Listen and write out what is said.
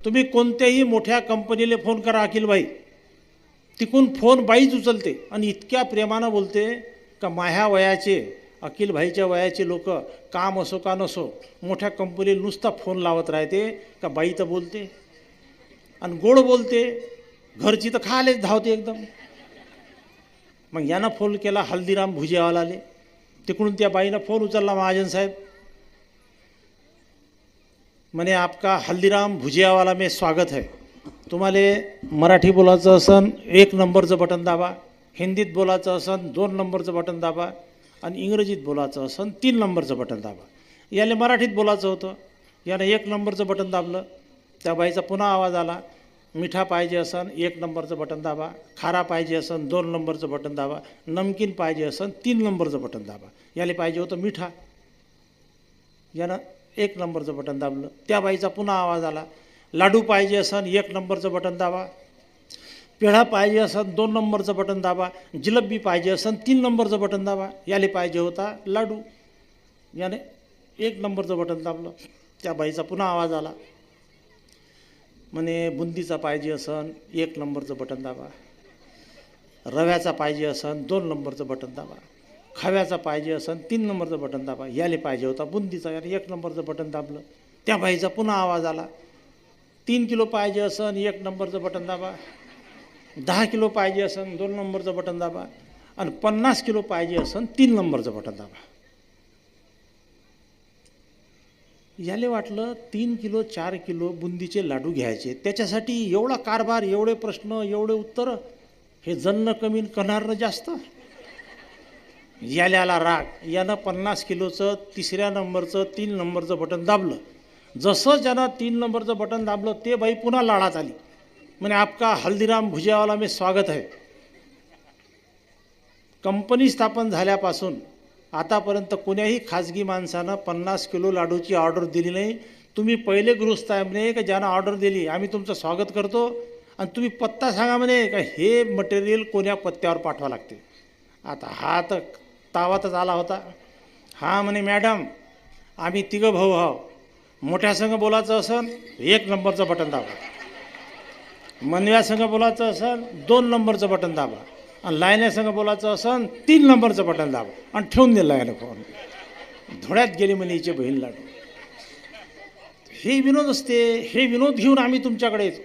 तुम्ही कोणत्याही मोठ्या कंपनीला फोन करा अखिलभाई, तिकून फोन बाईच उचलते आणि इतक्या प्रेमानं बोलते का माझ्या वयाचे, अखिलभाईच्या वयाचे लोक काम असो का नसो मोठ्या कंपनीला नुसता फोन लावत राहते का बाई तर बोलते आणि गोड बोलते, घरची तर खालेच धावते एकदम. मग यानं फोन केला हल्दीराम भुजियावालाले, तिकडून त्या बाईनं फोन उचलला महाजन साहेब, म्हणे आपका हल्दीराम भुजियावाला में स्वागत है. तुम्हाला मराठी बोलायचं असन 1 नंबरचं बटन दाबा, हिंदीत बोलायचं असन 2 नंबरचं बटन दाबा आणि इंग्रजीत बोलायचं असन 3 नंबरचं बटन दाबा. याला मराठीत बोलायचं होतं, यानं 1 नंबरचं बटन दाबलं. त्या बाईचा पुन्हा आवाज आला, मिठा पाहिजे असन 1 नंबरचं बटन दाबा, खारा पाहिजे असन 2 नंबरचं बटन दाबा, नमकीन पाहिजे असन 3 नंबरचं बटन दाबा. याला पाहिजे होतं मिठा, यानं 1 नंबरचं बटन दाबलं. त्या बाईचा पुन्हा आवाज आला, लाडू पाहिजे असन 1 नंबरचं बटन दाबा, पेढा पाहिजे असन 2 नंबरचं बटन दाबा, जिलेबी पाहिजे असन 3 नंबरचं बटन दाबा. याला पाहिजे होता लाडू, याने 1 नंबरचं बटन दाबलं. त्या बाईचा पुन्हा आवाज आला, म्हणे बुंदीचा पाहिजे असन 1 नंबरचं बटन दाबा, रव्याचा पाहिजे असन 2 नंबरचं बटन दाबा, खव्याचा पाहिजे असन 3 नंबरचं बटन दाबा. याले पाहिजे होता बुंदीचा, याने 1 नंबरचं बटन दाबलं. त्या बाईचा पुन्हा आवाज आला, 3 किलो पाहिजे असन 1 नंबरचं बटन दाबा, 10 किलो पाहिजे असन 2 नंबरचं बटन दाबा आणि 50 किलो पाहिजे असन 3 नंबरचं बटन दाबा. याले वाटलं 3 किलो 4 किलो बुंदीचे लाडू घ्यायचे, त्याच्यासाठी एवढा कारभार, एवढे प्रश्न, एवढे उत्तर, हे जन्न कमी करणारं जास्त. याला आला राग, यानं 50 किलोचं 3ऱ्या नंबरचं 3 नंबरचं बटन दाबलं. जसं ज्यानं 3 नंबरचं बटन दाबलं ते बाई पुन्हा लाडात आली, म्हणे आपका हल्दीराम भुजियावाला में स्वागत है. कंपनी स्थापन झाल्यापासून आतापर्यंत कोण्याही खाजगी माणसानं 50 किलो लाडूची ऑर्डर दिली नाही. तुम्ही पहिले गृहस्थ आहे म्हणे का ज्यानं ऑर्डर दिली, आम्ही तुमचं स्वागत करतो आणि तुम्ही पत्ता सांगा म्हणे का हे मटेरियल कोण्या पत्त्यावर पाठवा लागते. आता हा तर तावातच आला होता. हा म्हणे मॅडम आम्ही 3 भाऊ आहो, मोठ्या संघ बोलायचं असन 1 नंबरचं बटन दाबा, मनव्या संघ बोलायचं असन 2 नंबरचं बटन दाबा आणि लायन्या संघ बोलायचं असन 3 नंबरचं बटन दाबा आणि ठेवून दिला यानं फोन. धोळ्यात गेली म्हणे हिचे बहीण लाडू. हे विनोद असते, हे विनोद घेऊन आम्ही तुमच्याकडे येतो.